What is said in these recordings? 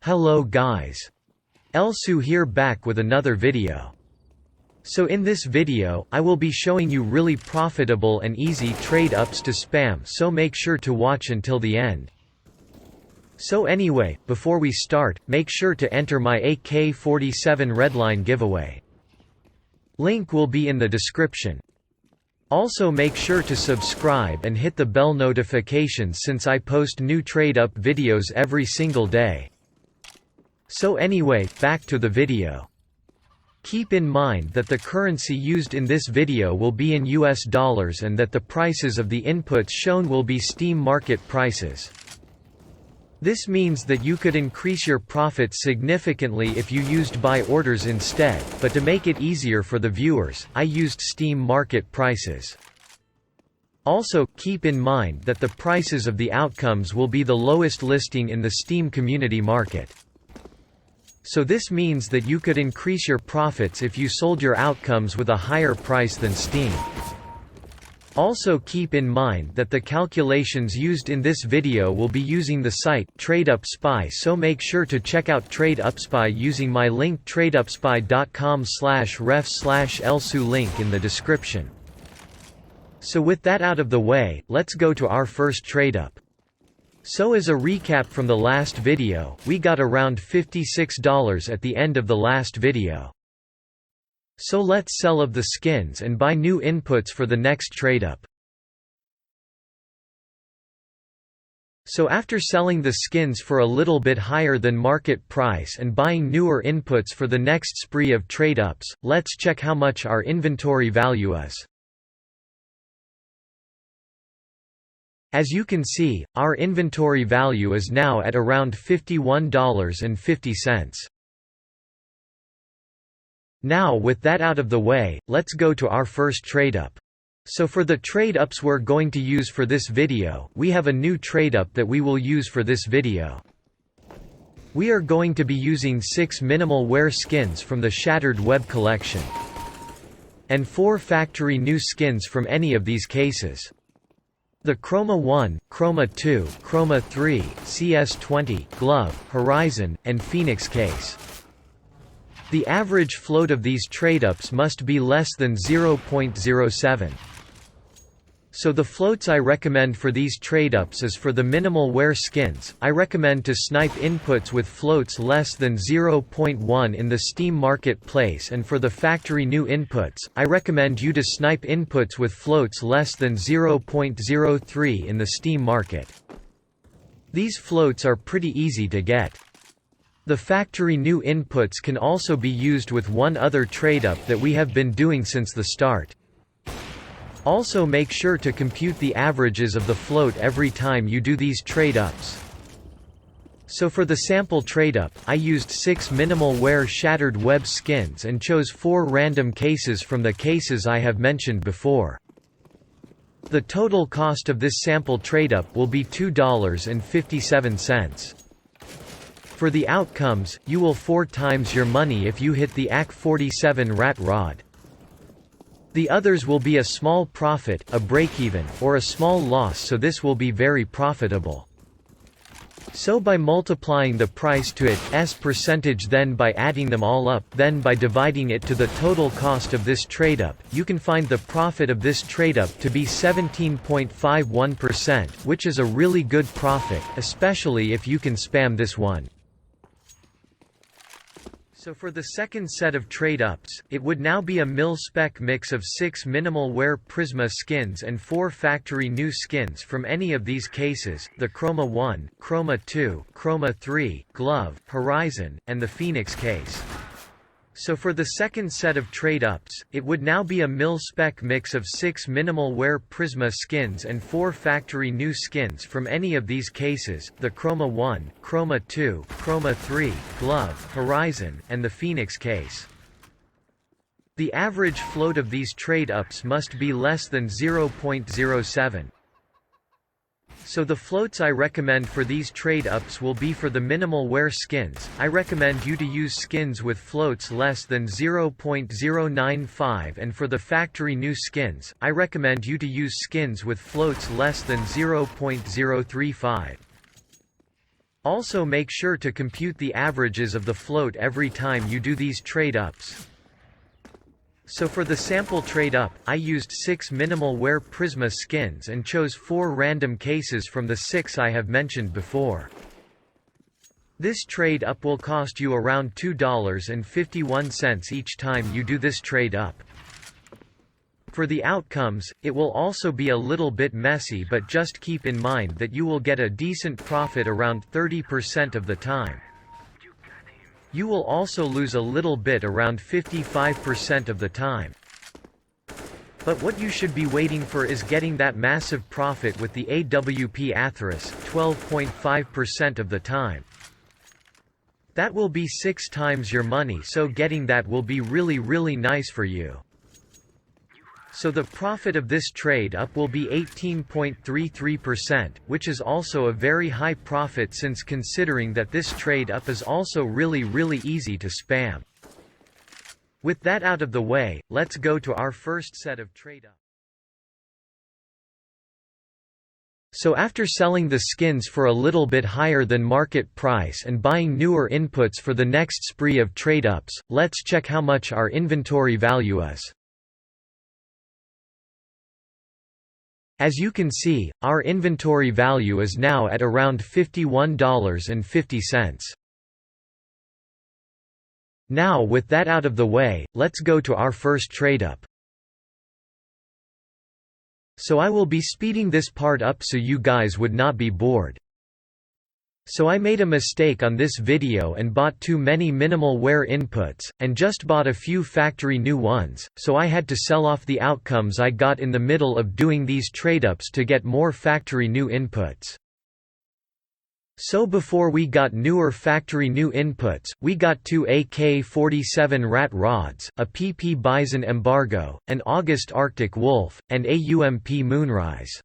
Hello guys. Elsu here, back with another video. So in this video, I will be showing you really profitable and easy trade ups to spam, so make sure to watch until the end. So anyway, before we start, make sure to enter my AK-47 REDLINE giveaway. Link will be in the description. Also make sure to subscribe and hit the bell notifications since I post new trade up videos every single day. So anyway, back to the video. Keep in mind that the currency used in this video will be in US dollars and that the prices of the inputs shown will be Steam market prices. This means that you could increase your profits significantly if you used buy orders instead, but to make it easier for the viewers, I used Steam market prices. Also, keep in mind that the prices of the outcomes will be the lowest listing in the Steam community market. So this means that you could increase your profits if you sold your outcomes with a higher price than Steam. Also keep in mind that the calculations used in this video will be using the site tradeupspy, so make sure to check out tradeupspy using my link tradeupspy.com/ref/elsu link in the description. So with that out of the way, let's go to our first trade up. So as a recap from the last video, we got around $56 at the end of the last video. So let's sell of the skins and buy new inputs for the next trade up. So after selling the skins for a little bit higher than market price and buying newer inputs for the next spree of trade ups, let's check how much our inventory value is. As you can see, our inventory value is now at around $51.50. Now with that out of the way, let's go to our first trade up. So for the trade ups we're going to use for this video, we have a new trade up that we will use for this video. We are going to be using 6 minimal wear skins from the Shattered Web collection, and 4 factory new skins from any of these cases. The Chroma 1, Chroma 2, Chroma 3, CS20, Glove, Horizon, and Phoenix case. The average float of these trade-ups must be less than 0.07. So the floats I recommend for these trade-ups is for the minimal wear skins, I recommend to snipe inputs with floats less than 0.1 in the Steam marketplace, and for the factory new inputs, I recommend you to snipe inputs with floats less than 0.03 in the Steam market. These floats are pretty easy to get. The factory new inputs can also be used with one other trade-up that we have been doing since the start. Also make sure to compute the averages of the float every time you do these trade-ups. So for the sample trade-up, I used 6 minimal wear Shattered Web skins and chose 4 random cases from the cases I have mentioned before. The total cost of this sample trade-up will be $2.57. For the outcomes, you will 4 times your money if you hit the AK-47 rat rod. The others will be a small profit, a break-even, or a small loss, so this will be very profitable. So by multiplying the price to its percentage, then by adding them all up, then by dividing it to the total cost of this trade-up, you can find the profit of this trade-up to be 17.51%, which is a really good profit, especially if you can spam this one. So for the second set of trade-ups, it would now be a mil-spec mix of 6 minimal wear Prisma skins and 4 factory new skins from any of these cases, the Chroma 1, Chroma 2, Chroma 3, Glove, Horizon, and the Phoenix case. So for the second set of trade-ups, it would now be a mil-spec mix of 6 minimal wear Prisma skins and 4 factory new skins from any of these cases, the Chroma 1, Chroma 2, Chroma 3, Glove, Horizon, and the Phoenix case. The average float of these trade-ups must be less than 0.07. So the floats I recommend for these trade-ups will be for the minimal wear skins, I recommend you to use skins with floats less than 0.095, and for the factory new skins, I recommend you to use skins with floats less than 0.035. Also make sure to compute the averages of the float every time you do these trade-ups. So for the sample trade-up, I used 6 minimal wear Prisma skins and chose 4 random cases from the 6 I have mentioned before. This trade-up will cost you around $2.51 each time you do this trade-up. For the outcomes, it will also be a little bit messy, but just keep in mind that you will get a decent profit around 30% of the time. You will also lose a little bit around 55% of the time. But what you should be waiting for is getting that massive profit with the AWP Atheros, 12.5% of the time. That will be 6 times your money, so getting that will be really nice for you. So the profit of this trade-up will be 18.33%, which is also a very high profit since considering that this trade-up is also really easy to spam. With that out of the way, let's go to our first set of trade-up. So after selling the skins for a little bit higher than market price and buying newer inputs for the next spree of trade-ups, let's check how much our inventory value is. As you can see, our inventory value is now at around $51.50. Now with that out of the way, let's go to our first trade-up. So I will be speeding this part up so you guys would not be bored. So I made a mistake on this video and bought too many minimal wear inputs, and just bought a few factory new ones, so I had to sell off the outcomes I got in the middle of doing these trade-ups to get more factory new inputs. So before we got newer factory new inputs, we got 2 AK-47 rat rods, a PP Bison embargo, an August Arctic Wolf, and a UMP Moonrise.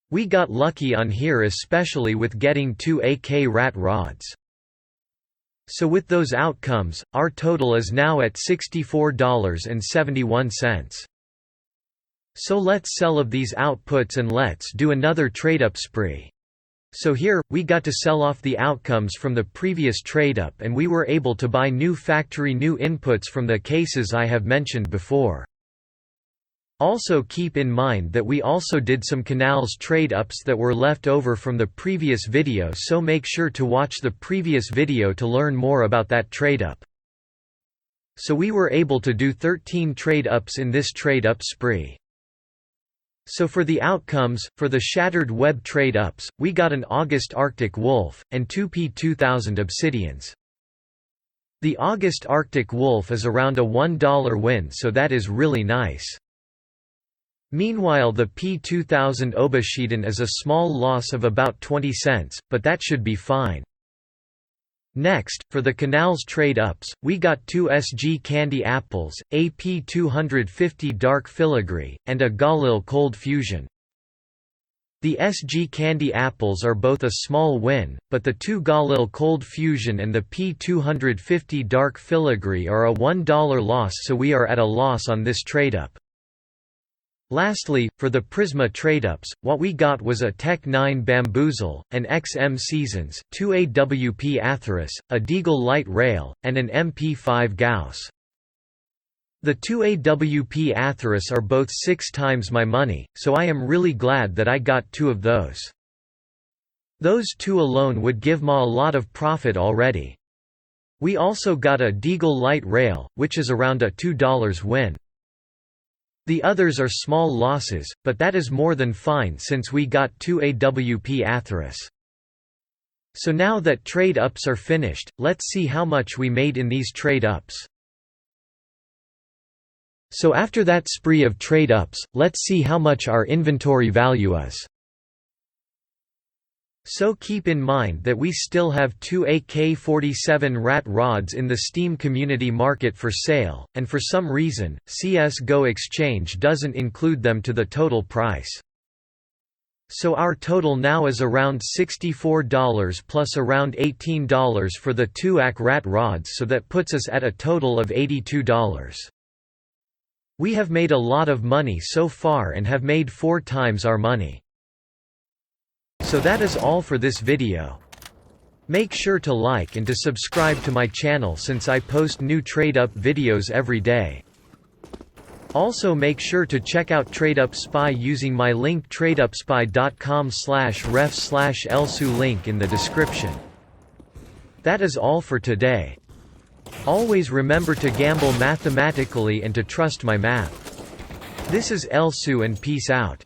We got lucky on here, especially with getting 2 AK rat rods. So with those outcomes, our total is now at $64.71. So let's sell of these outputs and let's do another trade-up spree. So here, we got to sell off the outcomes from the previous trade-up and we were able to buy new factory new inputs from the cases I have mentioned before. Also keep in mind that we also did some canals trade-ups that were left over from the previous video, so make sure to watch the previous video to learn more about that trade-up. So we were able to do 13 trade-ups in this trade-up spree. So for the outcomes, for the Shattered Web trade-ups, we got an August Arctic Wolf, and 2 P2000 obsidians. The August Arctic Wolf is around a $1 win, so that is really nice. Meanwhile the P2000 Obsidian is a small loss of about 20 cents, but that should be fine. Next, for the canals trade-ups, we got 2 SG Candy Apples, a P250 Dark Filigree, and a Galil Cold Fusion. The SG Candy Apples are both a small win, but the 2 Galil Cold Fusion and the P250 Dark Filigree are a $1 loss, so we are at a loss on this trade-up. Lastly, for the Prisma trade-ups, what we got was a Tech 9 Bamboozle, an XM Seasons, 2 AWP Atheros, a Deagle Light Rail, and an MP5 Gauss. The 2 AWP Atheros are both 6 times my money, so I am really glad that I got 2 of those. Those 2 alone would give ma a lot of profit already. We also got a Deagle Light Rail, which is around a $2 win. The others are small losses, but that is more than fine since we got 2 AWP Atheros. So now that trade-ups are finished, let's see how much we made in these trade-ups. So after that spree of trade-ups, let's see how much our inventory value is. So keep in mind that we still have 2 AK-47 rat rods in the Steam community market for sale, and for some reason, CSGO Exchange doesn't include them to the total price. So our total now is around $64 plus around $18 for the 2 AK rat rods, so that puts us at a total of $82. We have made a lot of money so far and have made 4 times our money. So that is all for this video. Make sure to like and to subscribe to my channel since I post new TradeUp videos every day. Also make sure to check out tradeupspy using my link tradeupspy.com/ref/elsu link in the description. That is all for today. Always remember to gamble mathematically and to trust my math. This is Elsu and peace out.